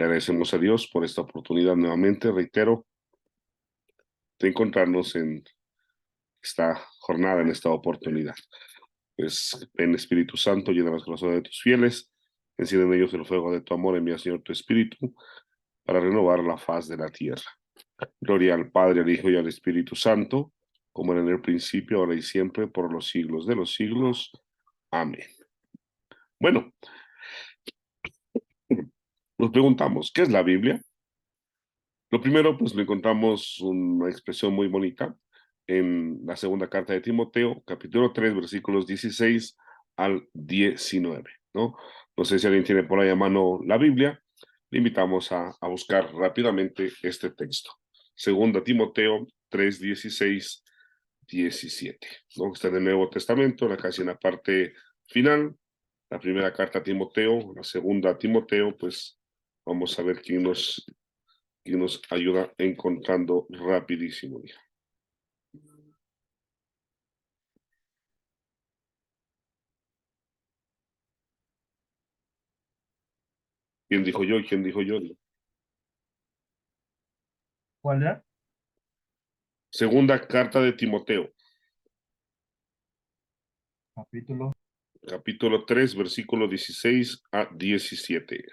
Le agradecemos a Dios por esta oportunidad nuevamente, reitero, de encontrarnos en esta jornada, en esta oportunidad. Pues ven Espíritu Santo, llena los corazones de tus fieles, enciende en ellos el fuego de tu amor, envía Señor tu Espíritu para renovar la faz de la tierra. Gloria al Padre, al Hijo y al Espíritu Santo, como era en el principio, ahora y siempre, por los siglos de los siglos. Amén. Bueno, nos preguntamos, ¿qué es la Biblia? Lo primero, pues lo encontramos una expresión muy bonita en la segunda carta de Timoteo, capítulo 3, versículos 16 al 19, ¿no? No sé si alguien tiene por ahí a mano la Biblia, le invitamos a buscar rápidamente este texto. Segunda Timoteo 3, 16, 17, ¿no? Está en el Nuevo Testamento, casi en la parte final, la primera carta a Timoteo, la segunda a Timoteo, pues vamos a ver quién nos ayuda encontrando rapidísimo. ¿Quién dijo yo? ¿Quién dijo yo? ¿Cuál era? Segunda carta de Timoteo, Capítulo. capítulo 3, versículo 16 a 17.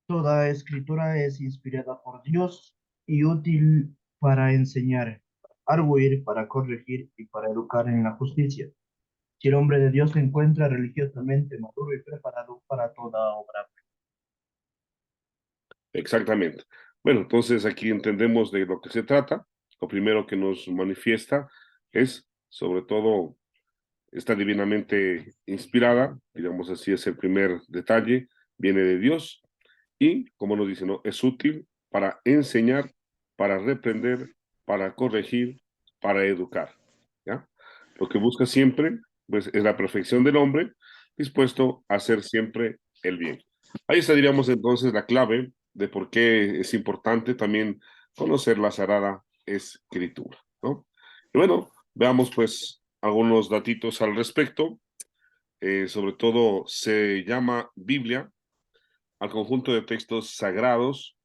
Toda escritura es inspirada por Dios y útil para enseñar, para arguir, para corregir y para educar en la justicia. Si el hombre de Dios se encuentra religiosamente maduro y preparado para toda obra. Exactamente. Bueno, entonces aquí entendemos de lo que se trata. Lo primero que nos manifiesta es, sobre todo, está divinamente inspirada, digamos así, es el primer detalle, viene de Dios y, como nos dice, ¿no? Es útil para enseñar, para reprender, para corregir, para educar, ¿ya? Lo que busca siempre, pues, es la perfección del hombre, dispuesto a hacer siempre el bien. Ahí está, diríamos, entonces, la clave de por qué es importante también conocer la Sagrada Escritura, ¿no? Y bueno, veamos, pues, algunos datitos al respecto. Sobre todo, se llama Biblia al conjunto de textos sagrados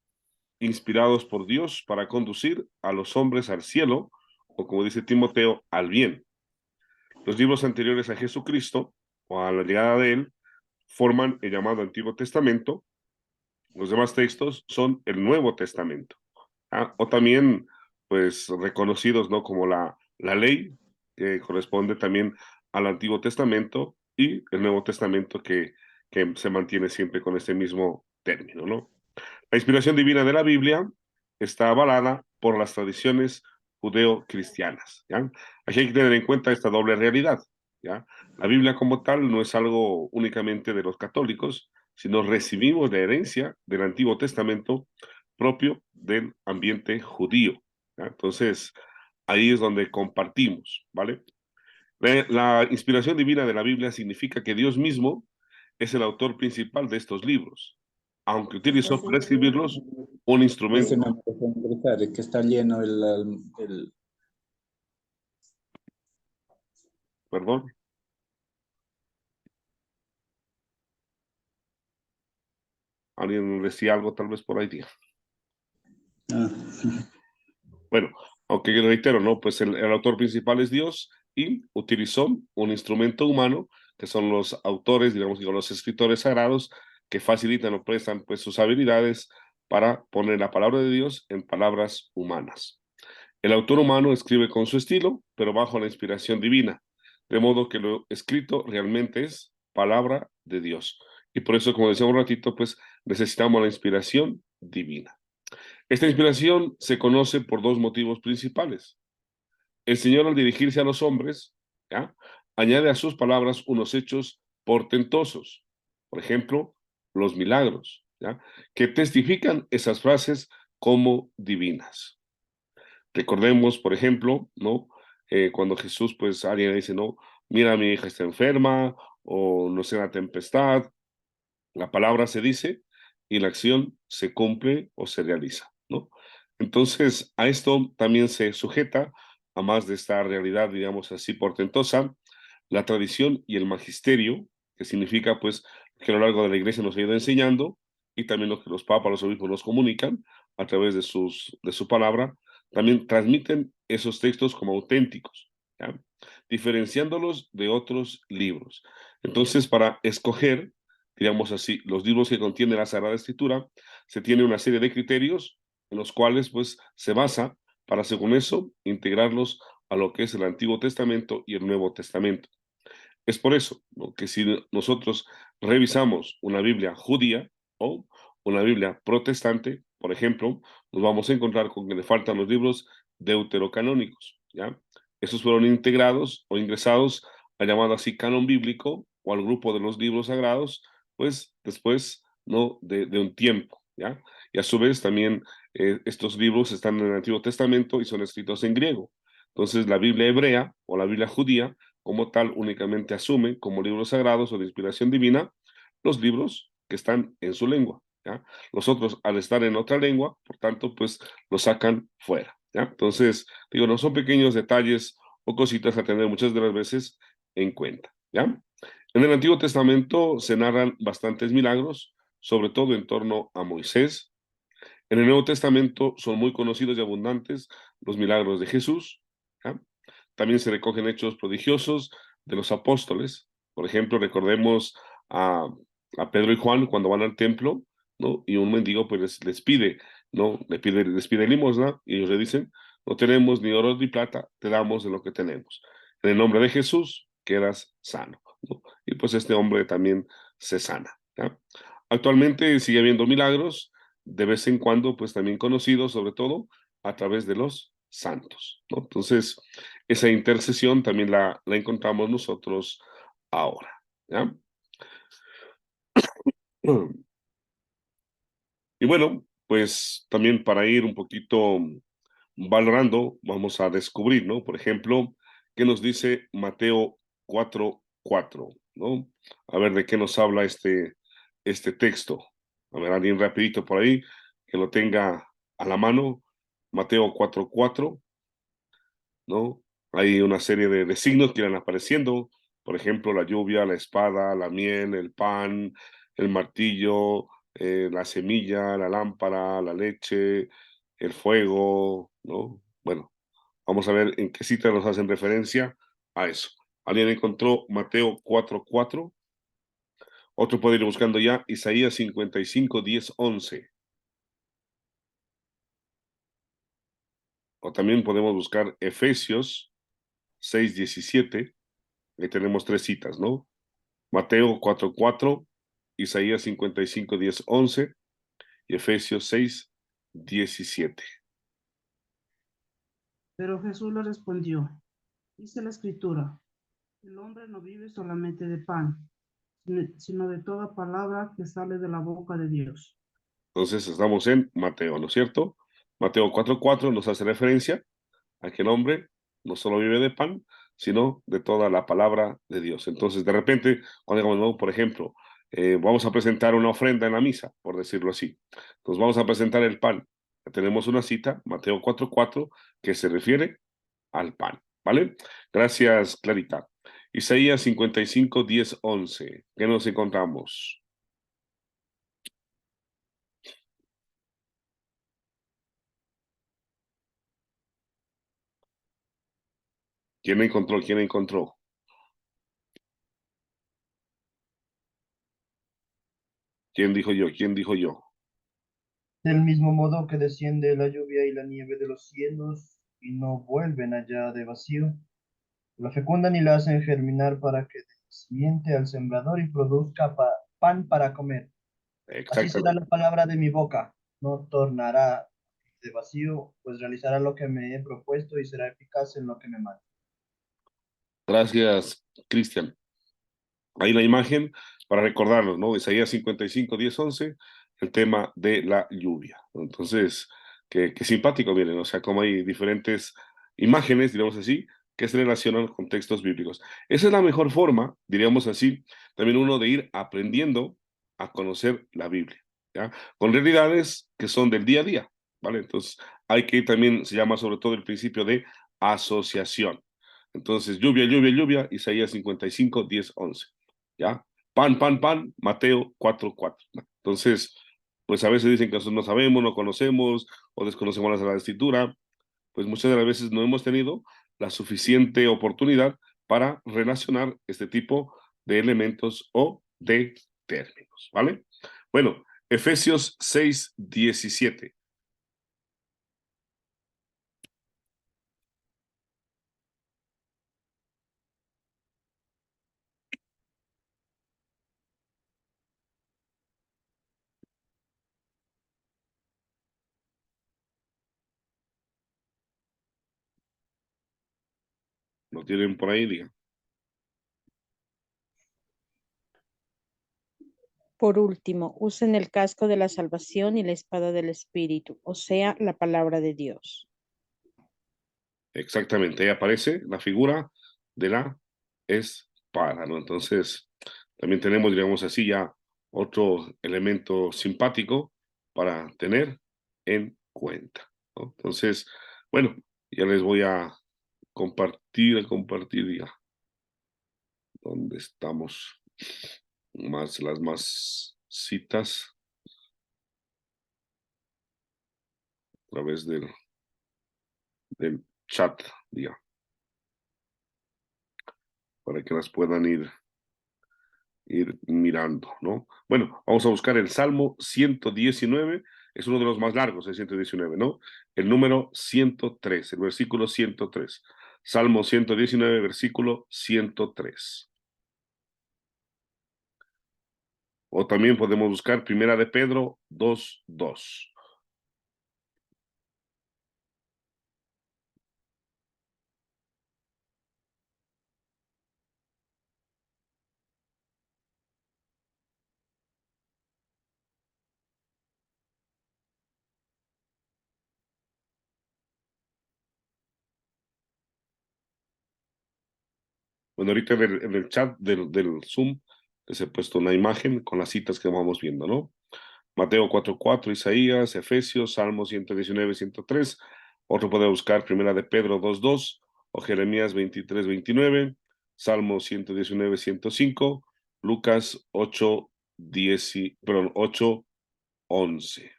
inspirados por Dios para conducir a los hombres al cielo, o como dice Timoteo, al bien. Los libros anteriores a Jesucristo, o a la llegada de él, forman el llamado Antiguo Testamento. Los demás textos son el Nuevo Testamento. O también, pues, reconocidos, ¿no? Como la ley, que corresponde también al Antiguo Testamento, y el Nuevo Testamento que se mantiene siempre con este mismo término, ¿no? La inspiración divina de la Biblia está avalada por las tradiciones judeo-cristianas, ¿ya? Aquí hay que tener en cuenta esta doble realidad, ¿ya? La Biblia como tal no es algo únicamente de los católicos, sino recibimos la herencia del Antiguo Testamento propio del ambiente judío, ¿ya? Entonces, ahí es donde compartimos, ¿vale? La inspiración divina de la Biblia significa que Dios mismo es el autor principal de estos libros, aunque utilizó para escribirlos un Ese instrumento. no me deja ingresar, es que está lleno Perdón, alguien decía algo tal vez por ahí. Ah, Bueno, aunque reitero, ¿no? Pues el autor principal es Dios y utilizó un instrumento humano, que son los autores, digamos, digo, los escritores sagrados, que facilitan o prestan pues sus habilidades para poner la palabra de Dios en palabras humanas. El autor humano escribe con su estilo, pero bajo la inspiración divina, de modo que lo escrito realmente es palabra de Dios. Y por eso, como decía un ratito, pues necesitamos la inspiración divina. Esta inspiración se conoce por dos motivos principales. El Señor, al dirigirse a los hombres, ¿ya?, añade a sus palabras unos hechos portentosos. Por ejemplo, los milagros, ¿ya?, que testifican esas frases como divinas. Recordemos, por ejemplo, ¿no? Cuando Jesús, pues, alguien dice, no, mira, mi hija está enferma, o no sé, una tempestad, la palabra se dice y la acción se cumple o se realiza, ¿no? Entonces, a esto también se sujeta, a más de esta realidad, digamos así, portentosa, la tradición y el magisterio, que significa pues que a lo largo de la iglesia nos ha ido enseñando, y también lo que los papas, los obispos nos comunican a través de su palabra, también transmiten esos textos como auténticos, ¿ya? Diferenciándolos de otros libros. Entonces, para escoger, digamos así, los libros que contiene la Sagrada Escritura, se tiene una serie de criterios en los cuales pues se basa para, según eso, integrarlos a lo que es el Antiguo Testamento y el Nuevo Testamento. Es por eso, ¿no?, que si nosotros revisamos una Biblia judía o una Biblia protestante, por ejemplo, nos vamos a encontrar con que le faltan los libros deuterocanónicos, ¿ya? Esos fueron integrados o ingresados al llamado así canon bíblico o al grupo de los libros sagrados, pues después, ¿no?, de un tiempo, ¿ya? Y a su vez también estos libros están en el Antiguo Testamento y son escritos en griego. Entonces la Biblia hebrea o la Biblia judía como tal únicamente asume como libros sagrados o de inspiración divina los libros que están en su lengua, ¿ya? Los otros, al estar en otra lengua, por tanto, pues los sacan fuera, ¿ya? Entonces, digo, no son pequeños detalles o cositas a tener muchas de las veces en cuenta, ¿ya? En el Antiguo Testamento se narran bastantes milagros, sobre todo en torno a Moisés. En el Nuevo Testamento son muy conocidos y abundantes los milagros de Jesús, ¿ya? También se recogen hechos prodigiosos de los apóstoles. Por ejemplo, recordemos a, a Pedro y Juan cuando van al templo, ¿no? Y un mendigo pues les pide, ¿no? Les pide limosna y ellos le dicen, no tenemos ni oro ni plata, te damos de lo que tenemos. En el nombre de Jesús, quedas sano, ¿no? Y pues este hombre también se sana, ¿ya? Actualmente sigue habiendo milagros, de vez en cuando, pues también conocidos, sobre todo a través de los santos, ¿no? Entonces, esa intercesión también la encontramos nosotros ahora, ¿ya? Y bueno, pues también para ir un poquito valorando, vamos a descubrir, ¿no? Por ejemplo, ¿qué nos dice Mateo 4:4, ¿no? A ver de qué nos habla este texto. A ver, alguien rapidito por ahí que lo tenga a la mano. Mateo 4:4, ¿no? Hay una serie de signos que irán apareciendo, por ejemplo, la lluvia, la espada, la miel, el pan, el martillo, la semilla, la lámpara, la leche, el fuego, ¿no? Bueno, vamos a ver en qué cita nos hacen referencia a eso. ¿Alguien encontró Mateo 4:4? Otro puede ir buscando ya Isaías 55:10-11. O también podemos buscar Efesios 6:17. Ahí tenemos tres citas, ¿no? Mateo 4:4, Isaías 55:10-11 y Efesios 6:17. Pero Jesús le respondió, dice la Escritura, el hombre no vive solamente de pan, sino de toda palabra que sale de la boca de Dios. Entonces estamos en Mateo, ¿no es cierto? Mateo 4:4 nos hace referencia a que el hombre no solo vive de pan, sino de toda la palabra de Dios. Entonces, de repente, cuando digamos, no, por ejemplo, vamos a presentar una ofrenda en la misa, por decirlo así. Entonces, vamos a presentar el pan. Tenemos una cita, Mateo 4:4, que se refiere al pan, ¿vale? Gracias, Clarita. Isaías 55:10-11. ¿Qué nos encontramos? ¿Quién encontró? ¿Quién encontró? ¿Quién dijo yo? ¿Quién dijo yo? Del mismo modo que desciende la lluvia y la nieve de los cielos y no vuelven allá de vacío, la fecundan y la hacen germinar para que dé simiente al sembrador y produzca pan para comer. Así será Exactamente. la palabra de mi boca. No tornará de vacío, pues realizará lo que me he propuesto y será eficaz en lo que me manda. Gracias, Cristian. Ahí la imagen para recordarnos, ¿no? Isaías 55:10-11, el tema de la lluvia. Entonces, qué simpático, miren, o sea, como hay diferentes imágenes, diríamos así, que se relacionan con textos bíblicos. Esa es la mejor forma, diríamos así, también uno de ir aprendiendo a conocer la Biblia, ¿ya? Con realidades que son del día a día, ¿vale? Entonces, hay que también, se llama sobre todo el principio de asociación. Entonces, lluvia, lluvia, lluvia, Isaías 55, 10, 11. ¿Ya? Pan, pan, pan, Mateo 4, 4. Entonces, pues a veces dicen que nosotros no sabemos, no conocemos o desconocemos la Sagrada Escritura. Pues muchas de las veces no hemos tenido la suficiente oportunidad para relacionar este tipo de elementos o de términos, ¿vale? Bueno, Efesios 6, 17. ¿Lo tienen por ahí? Digan. Por último, usen el casco de la salvación y la espada del Espíritu, o sea, la palabra de Dios. Exactamente, ahí aparece la figura de la espada, ¿no? Entonces, también tenemos, digamos así, ya otro elemento simpático para tener en cuenta, ¿no? Entonces, bueno, ya les voy a compartir ya donde estamos las más citas a través del chat, ya, para que las puedan ir mirando, ¿no? Bueno, vamos a buscar el Salmo 119, es uno de los más largos, el 119, ¿no? El número 103, el versículo 103. Salmo 119, versículo 103. O también podemos buscar Primera de Pedro 2, 2. Bueno, ahorita en el chat del Zoom les he puesto una imagen con las citas que vamos viendo, ¿no? Mateo 4:4, Isaías, Efesios, Salmo 119, 103. Otro puede buscar Primera de Pedro 2:2 o Jeremías 23:29, Salmo 119, 105, Lucas 8:11.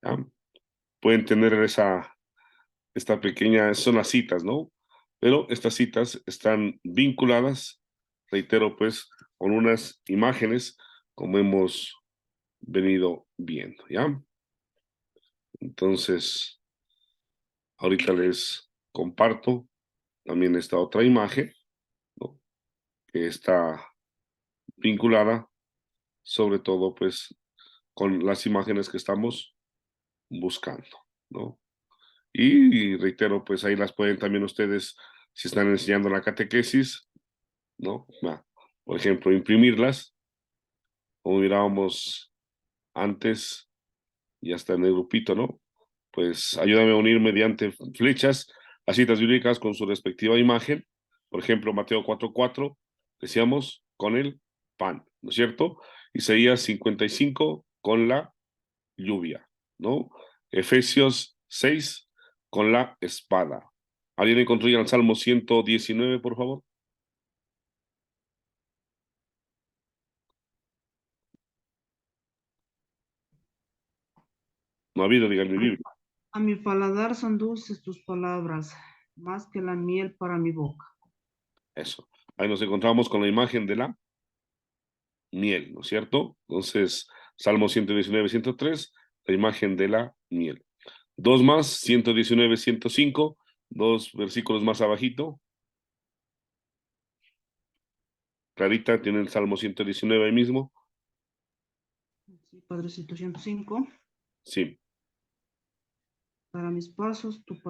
¿Ya? Pueden tener esta pequeña, son las citas, ¿no? Pero estas citas están vinculadas, reitero, pues, con unas imágenes como hemos venido viendo, ¿ya? Entonces, ahorita les comparto también esta otra imagen, ¿no? Que está vinculada sobre todo, pues, con las imágenes que estamos buscando, ¿no? Y reitero, pues ahí las pueden también ustedes, si están enseñando la catequesis, ¿no? Por ejemplo, imprimirlas, como mirábamos antes, y hasta en el grupito, ¿no? Pues ayúdame a unir mediante flechas a citas bíblicas con su respectiva imagen. Por ejemplo, Mateo 4:4, decíamos, con el pan, ¿no es cierto? Isaías 55 con la lluvia, ¿no? Efesios 6 con la espada. ¿Alguien encontró ya el Salmo 119, por favor? No ha habido, diga en mi Biblia. A mi paladar son dulces tus palabras, más que la miel para mi boca. Eso. Ahí nos encontramos con la imagen de la miel, ¿no es cierto? Entonces, Salmo 119, 103, la imagen de la miel. Dos más, 119, 105, dos versículos más abajito. Clarita tiene el Salmo 119 ahí mismo. Sí, Padrecito 105. Sí, Para mis pasos, tus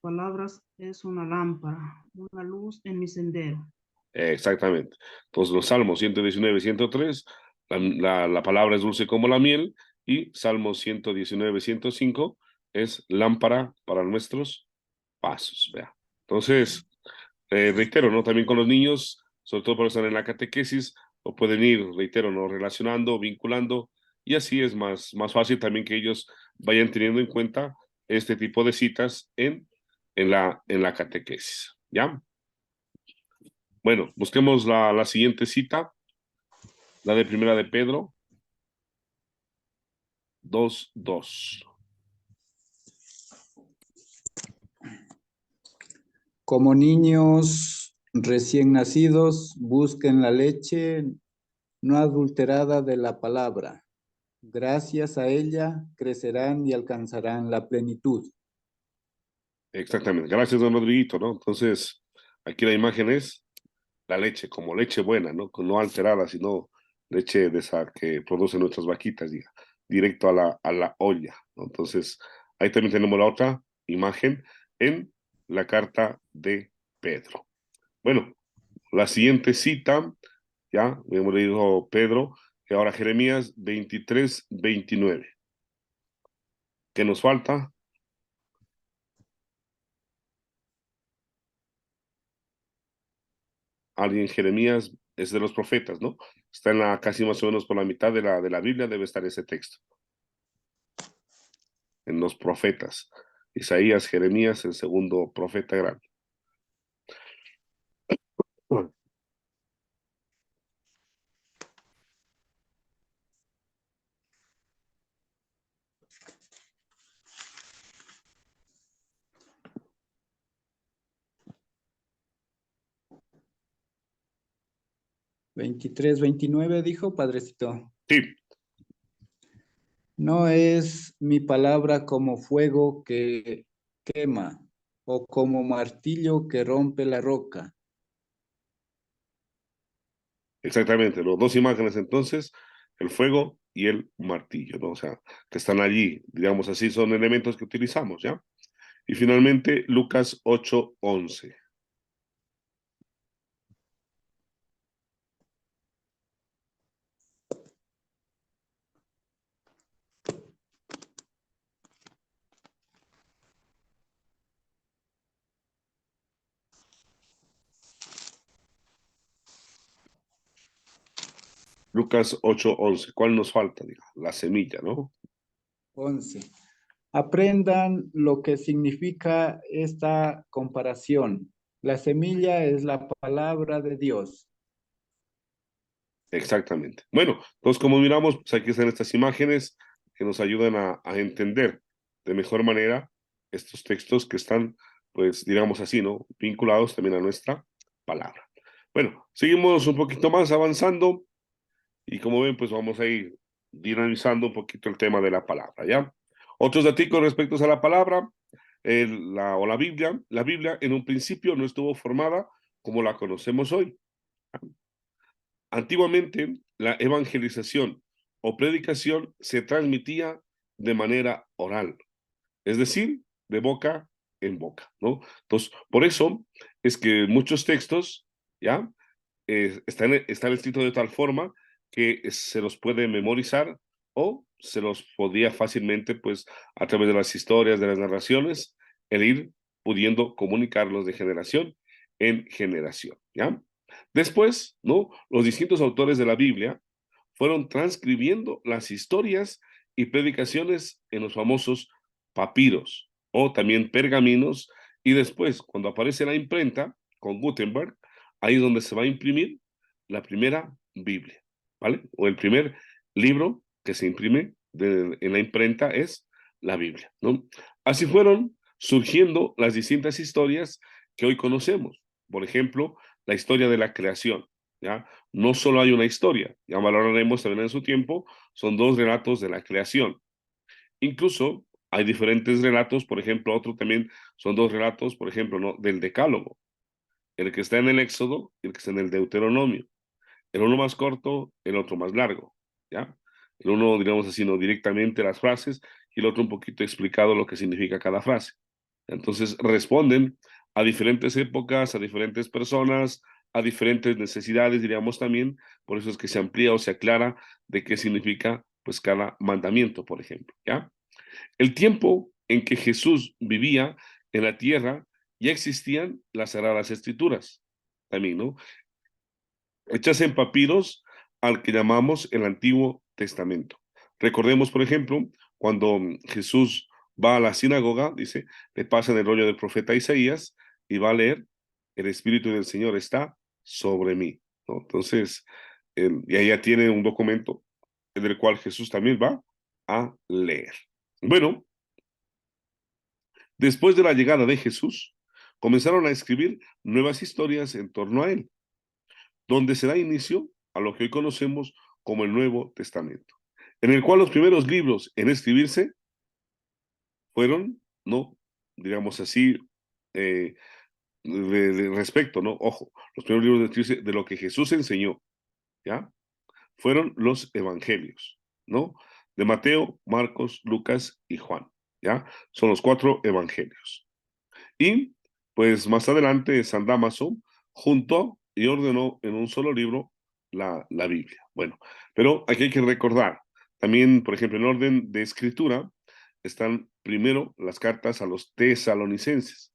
palabras es una lámpara, una luz en mi sendero. exactamente. Entonces, los Salmos 119, 103, la palabra es dulce como la miel, y Salmo 119, 105 es lámpara para nuestros pasos. Vea. Entonces, reitero, ¿no? También con los niños, sobre todo por estar en la catequesis, o pueden ir, reitero, ¿no? Relacionando, vinculando, y así es más fácil también que ellos vayan teniendo en cuenta este tipo de citas en la catequesis, ¿ya? Bueno, busquemos la siguiente cita, la de Primera de Pedro 2:2. Como niños recién nacidos, busquen la leche no adulterada de la palabra. Gracias a ella crecerán y alcanzarán la plenitud. Exactamente. Gracias, don Rodriguito, ¿no? Entonces, aquí la imagen es la leche, como leche buena, ¿no? No alterada, sino leche de esa que producen nuestras vaquitas, diga, directo a la olla, ¿no? Entonces, ahí también tenemos la otra imagen en la carta de Pedro. Bueno, la siguiente cita, ya hemos leído Pedro, que ahora Jeremías 23:29. ¿Qué nos falta? Alguien, Jeremías es de los profetas, ¿no? Está en la casi más o menos por la mitad de la Biblia, debe estar ese texto. En los profetas. Isaías, Jeremías, el segundo profeta grande. 23-29 dijo, padrecito. Sí, No es mi palabra como fuego que quema o como martillo que rompe la roca. exactamente, los dos imágenes entonces, el fuego y el martillo, ¿no? O sea, que están allí, digamos así, son elementos que utilizamos, ¿ya? Y finalmente, Lucas 8:11. Lucas 8:11. ¿Cuál nos falta? Diga? La semilla, ¿no? 11. Aprendan lo que significa esta comparación. La semilla es la palabra de Dios. Exactamente. Bueno, entonces como miramos, pues aquí están estas imágenes que nos ayudan a entender de mejor manera estos textos que están, pues, digamos así, ¿no? Vinculados también a nuestra palabra. Bueno, seguimos un poquito más avanzando y como ven, pues vamos a ir dinamizando un poquito el tema de la palabra, ¿ya? Otros datos respecto a la palabra, la Biblia. La Biblia en un principio no estuvo formada como la conocemos hoy. Antiguamente, la evangelización o predicación se transmitía de manera oral, es decir, de boca en boca, ¿no? Entonces, por eso es que muchos textos, ¿ya? Están escritos de tal forma que se los puede memorizar o se los podía fácilmente, pues, a través de las historias, de las narraciones, el ir pudiendo comunicarlos de generación en generación, ¿ya? Después, ¿no? Los distintos autores de la Biblia fueron transcribiendo las historias y predicaciones en los famosos papiros o también pergaminos, y después, cuando aparece la imprenta con Gutenberg, ahí es donde se va a imprimir la primera Biblia, ¿vale? O el primer libro que se imprime en la imprenta es la Biblia, ¿no? Así fueron surgiendo las distintas historias que hoy conocemos. Por ejemplo, la historia de la creación, ¿ya? No solo hay una historia, ya valoraremos también en su tiempo, son dos relatos de la creación. Incluso hay diferentes relatos, por ejemplo, otro también son dos relatos, por ejemplo, ¿no? Del Decálogo, el que está en el Éxodo y el que está en el Deuteronomio. El uno más corto, el otro más largo, ¿ya? El uno, digamos así, no directamente las frases y el otro un poquito explicado lo que significa cada frase. Entonces responden a diferentes épocas, a diferentes personas, a diferentes necesidades, diríamos también, por eso es que se amplía o se aclara de qué significa pues cada mandamiento, por ejemplo, ¿ya? El tiempo en que Jesús vivía en la tierra ya existían las Sagradas Escrituras, también, ¿no? Hechas en papiros al que llamamos el Antiguo Testamento. Recordemos, por ejemplo, cuando Jesús va a la sinagoga, dice, le pasan el rollo del profeta Isaías y va a leer, el Espíritu del Señor está sobre mí, ¿no? Entonces, y ahí ya tiene un documento en el cual Jesús también va a leer. Bueno, después de la llegada de Jesús, comenzaron a escribir nuevas historias en torno a él, donde se da inicio a lo que hoy conocemos como el Nuevo Testamento, en el cual los primeros libros en escribirse fueron, ¿no? Digamos así, eh, de respecto, ¿no? Ojo, los primeros libros de escribirse de lo que Jesús enseñó, ¿ya? Fueron los evangelios, ¿no? De Mateo, Marcos, Lucas y Juan, ¿ya? Son los 4 evangelios. Y, pues, más adelante, San Dámaso juntó y ordenó en un solo libro la Biblia. Bueno, pero aquí hay que recordar, también, por ejemplo, en orden de escritura, están primero las cartas a los tesalonicenses.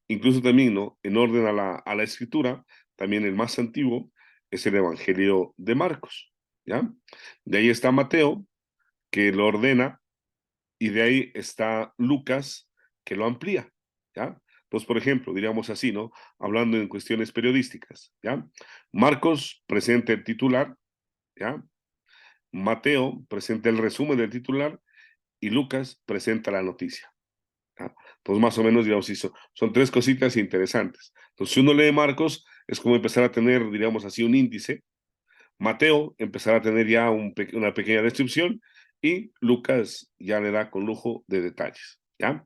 Incluso también, ¿no? En orden a la escritura, también el más antiguo es el Evangelio de Marcos, ¿ya? De ahí está Mateo, que lo ordena, y de ahí está Lucas, que lo amplía, ¿ya? Entonces, por ejemplo, diríamos así, ¿no? Hablando en cuestiones periodísticas, ¿ya? Marcos presenta el titular, ¿ya? Mateo presenta el resumen del titular y Lucas presenta la noticia. ¿Ya? Entonces, más o menos, digamos, son 3 cositas interesantes. Entonces, si uno lee Marcos, es como empezar a tener, diríamos así, un índice. Mateo empezará a tener ya una pequeña descripción y Lucas ya le da con lujo de detalles, ¿ya?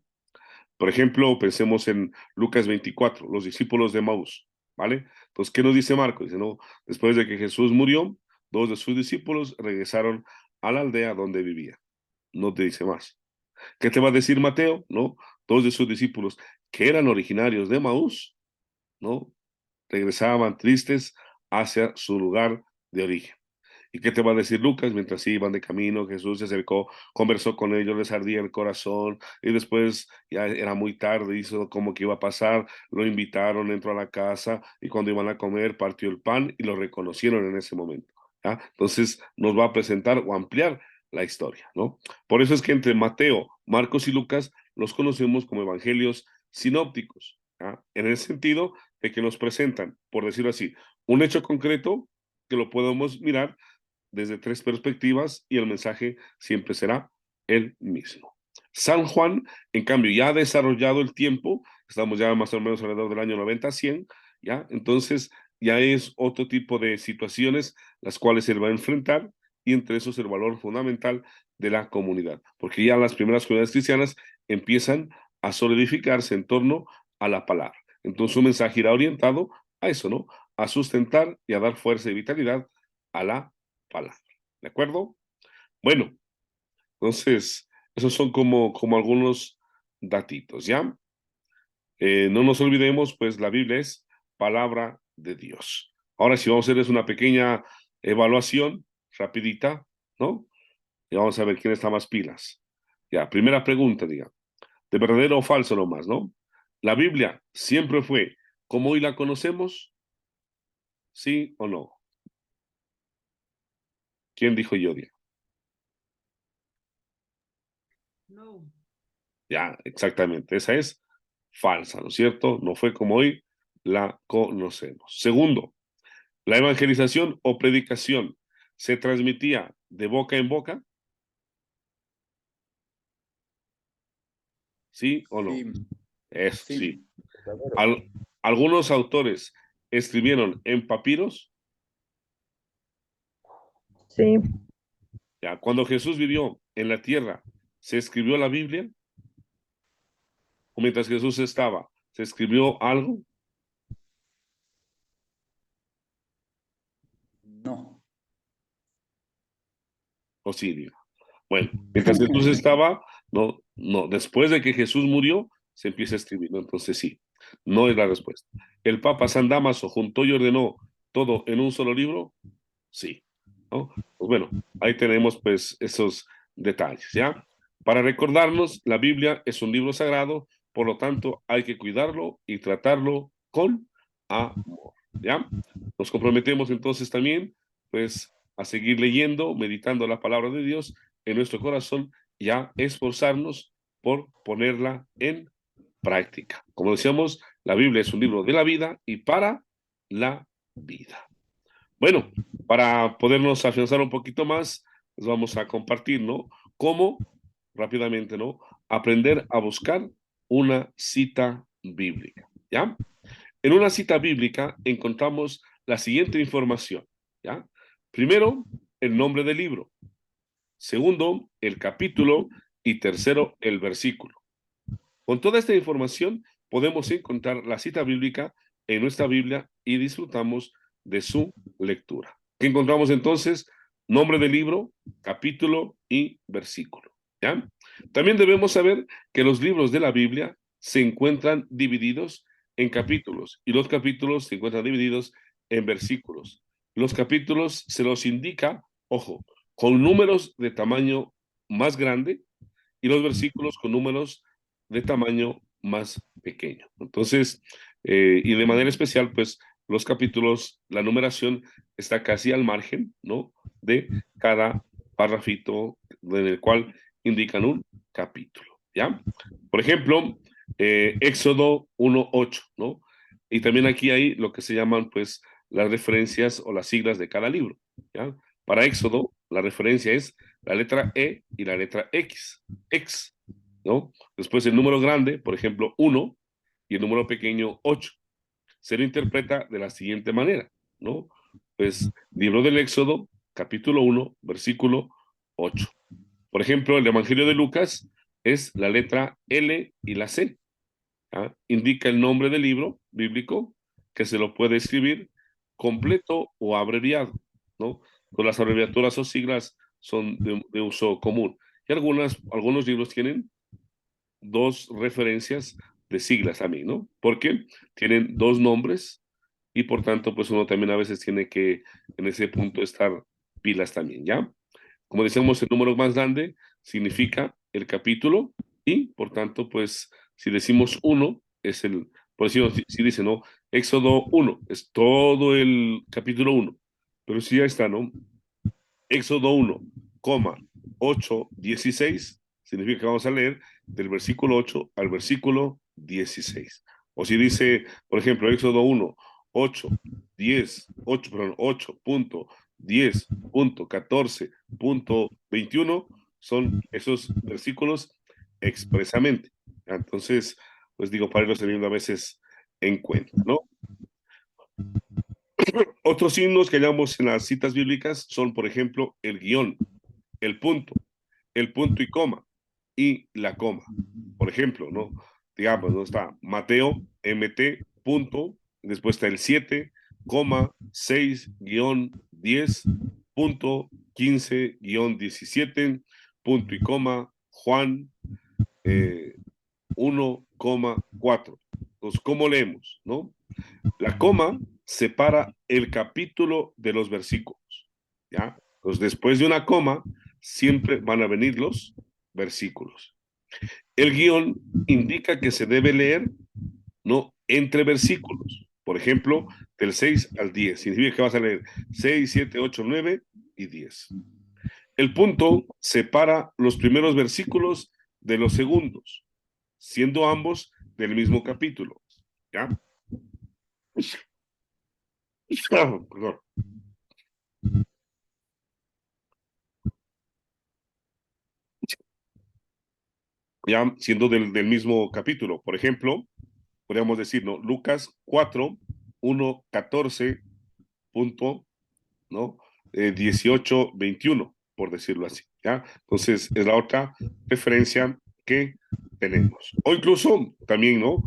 Por ejemplo, pensemos en Lucas 24, los discípulos de Maús, ¿vale? Entonces, ¿qué nos dice Marcos? Dice, no, después de que Jesús murió, 2 de sus discípulos regresaron a la aldea donde vivía. No te dice más. ¿Qué te va a decir Mateo? No, 2 de sus discípulos que eran originarios de Maús, ¿no? Regresaban tristes hacia su lugar de origen. ¿Y qué te va a decir Lucas? Mientras iban de camino, Jesús se acercó, conversó con ellos, les ardía el corazón, y después ya era muy tarde, hizo como que iba a pasar, lo invitaron, entró a la casa, y cuando iban a comer, partió el pan y lo reconocieron en ese momento, ¿ya? Entonces nos va a presentar o ampliar la historia, ¿no? Por eso es que entre Mateo, Marcos y Lucas los conocemos como evangelios sinópticos, ¿ya? En el sentido de que nos presentan, por decirlo así, un hecho concreto que lo podemos mirar desde 3 perspectivas y el mensaje siempre será el mismo. San Juan, en cambio, ya ha desarrollado el tiempo, estamos ya más o menos alrededor del año 90-100, ¿ya? Entonces, ya es otro tipo de situaciones las cuales él va a enfrentar y entre esos el valor fundamental de la comunidad, porque ya las primeras comunidades cristianas empiezan a solidificarse en torno a la palabra. Entonces, su mensaje irá orientado a eso, ¿no? A sustentar y a dar fuerza y vitalidad a la palabra. ¿De acuerdo? Bueno, entonces, esos son como algunos datitos, ¿ya? No nos olvidemos, pues la Biblia es palabra de Dios. Ahora sí, vamos a hacerles una pequeña evaluación rapidita, ¿no? Y vamos a ver quién está más pilas. Ya, primera pregunta, diga. ¿De verdadero o falso nomás, no? ¿La Biblia siempre fue como hoy la conocemos? ¿Sí o no? ¿Quién dijo yo, diga? No. Ya, exactamente. Esa es falsa, ¿no es cierto? No fue como hoy la conocemos. Segundo, la evangelización o predicación se transmitía de boca en boca, ¿sí o no? Sí, Eso sí, sí. verdadero. Algunos autores escribieron en papiros, Sí, ya, cuando Jesús vivió en la tierra, ¿se escribió la Biblia? ¿O mientras Jesús estaba, se escribió algo? No. ¿O sí, digo? Bueno, mientras Jesús estaba, no, no, después de que Jesús murió, se empieza a escribir, ¿no? Entonces sí, no es la respuesta. ¿El Papa San Damaso juntó y ordenó todo en un solo libro? Sí, ¿no? Pues bueno, ahí tenemos pues esos detalles, ¿ya? Para recordarnos, la Biblia es un libro sagrado, por lo tanto hay que cuidarlo y tratarlo con amor, ¿ya? Nos comprometemos entonces también, pues, a seguir leyendo, meditando la palabra de Dios en nuestro corazón y a esforzarnos por ponerla en práctica. Como decíamos, la Biblia es un libro de la vida y para la vida. Bueno, para podernos afianzar un poquito más, les vamos a compartir, ¿no? Cómo, rápidamente, ¿no? Aprender a buscar una cita bíblica, ¿ya? En una cita bíblica encontramos la siguiente información, ¿ya? Primero, el nombre del libro. Segundo, el capítulo. Y tercero, el versículo. Con toda esta información podemos encontrar la cita bíblica en nuestra Biblia y disfrutamos de su lectura. ¿Qué encontramos entonces? Nombre del libro, capítulo y versículo, ¿ya? También debemos saber que los libros de la Biblia se encuentran divididos en capítulos y los capítulos se encuentran divididos en versículos. Los capítulos se los indica, ojo, con números de tamaño más grande y los versículos con números de tamaño más pequeño. Entonces, y de manera especial, pues los capítulos, la numeración está casi al margen, ¿no? De cada párrafito en el cual indican un capítulo, ¿ya? Por ejemplo, Éxodo 1:8, ¿no? Y también aquí hay lo que se llaman, pues, las referencias o las siglas de cada libro, ¿ya? Para Éxodo, la referencia es la letra E y la letra X, X, ¿no? Después el número grande, por ejemplo, 1, y el número pequeño, 8. Se lo interpreta de la siguiente manera, ¿no? Pues, libro del Éxodo, capítulo 1, versículo 8. Por ejemplo, el Evangelio de Lucas es la letra L y la C. ¿Ah? Indica el nombre del libro bíblico que se lo puede escribir completo o abreviado, ¿no? Pues las abreviaturas o siglas son de uso común. Y algunos libros tienen dos referencias de siglas a mí, ¿no? Porque tienen dos nombres y por tanto, pues uno también a veces tiene que en ese punto estar pilas también, ¿ya? Como decimos, el número más grande significa el capítulo y por tanto, pues si decimos 1, es el, por decirlo, si dice, ¿no? Éxodo 1, es todo el capítulo 1, pero si ya está, ¿no? Éxodo 1, 8, 16, significa que vamos a leer del versículo 8 al versículo 16. O si dice, por ejemplo, Éxodo 1, 8, 10, 8, perdón, 8.10.14.21, son esos versículos expresamente. Entonces, pues digo, para irlos teniendo a veces en cuenta, ¿no? Otros signos que hallamos en las citas bíblicas son, por ejemplo, el guión, el punto y coma y la coma. Por ejemplo, ¿no? Digamos, ¿no? Está Mateo, MT, punto, después está el 7, 6, 10, punto, 15, 17, punto y coma, Juan 1,4. Entonces, ¿cómo leemos? ¿No? La coma separa el capítulo de los versículos, ¿ya? Entonces, después de una coma, siempre van a venir los versículos. El guión indica que se debe leer, ¿no? Entre versículos. Por ejemplo, del 6 al 10. Significa que vas a leer 6, 7, 8, 9 y 10. El punto separa los primeros versículos de los segundos, siendo ambos del mismo capítulo, ¿ya? Perdón. Ya siendo del mismo capítulo. Por ejemplo, podríamos decir, ¿no? Lucas 4, 1, 14, punto, ¿no? 18, 21, por decirlo así, ¿ya? Entonces, es la otra referencia que tenemos. O incluso, también, ¿no?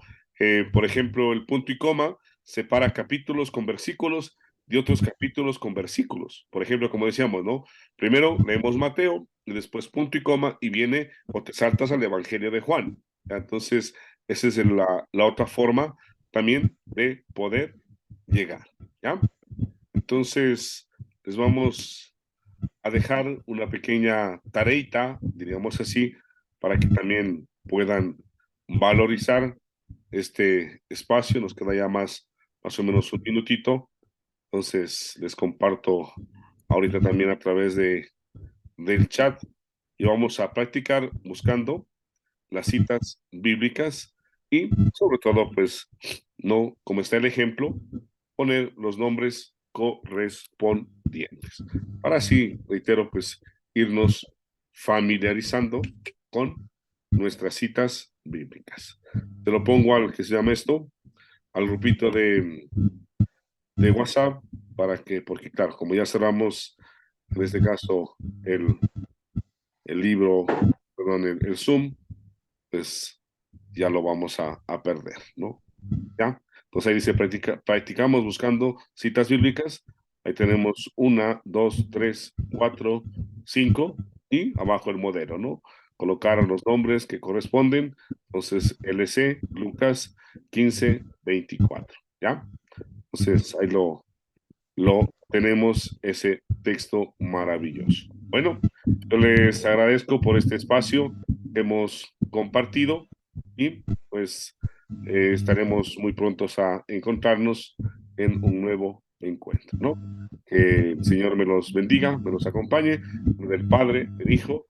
Por ejemplo, el punto y coma separa capítulos con versículos de otros capítulos con versículos. Por ejemplo, como decíamos, ¿no? Primero leemos Mateo y después punto y coma y viene o te saltas al Evangelio de Juan. ¿Ya? Entonces, esa es la otra forma también de poder llegar, ¿ya? Entonces, les vamos a dejar una pequeña tareita, diríamos así, para que también puedan valorizar este espacio. Nos queda ya más o menos un minutito. Entonces, les comparto ahorita también a través del chat y vamos a practicar buscando las citas bíblicas y sobre todo, pues, no, como está el ejemplo, poner los nombres correspondientes. Para así, reitero, pues irnos familiarizando con nuestras citas bíblicas. Te lo pongo al que se llama esto, al grupito de WhatsApp, para que, porque claro, como ya cerramos, en este caso, el libro, perdón, el Zoom, pues ya lo vamos a perder, ¿no? ¿Ya? Entonces ahí dice, practicamos buscando citas bíblicas. Ahí tenemos 1, 2, 3, 4, 5 y abajo el modelo, ¿no? Colocar los nombres que corresponden. Entonces, LC, Lucas 15, 24, ¿ya? Entonces ahí lo tenemos, ese texto maravilloso. Bueno, yo les agradezco por este espacio que hemos compartido y pues estaremos muy prontos a encontrarnos en un nuevo encuentro, ¿no? Que el Señor me los bendiga, me los acompañe, del Padre, del Hijo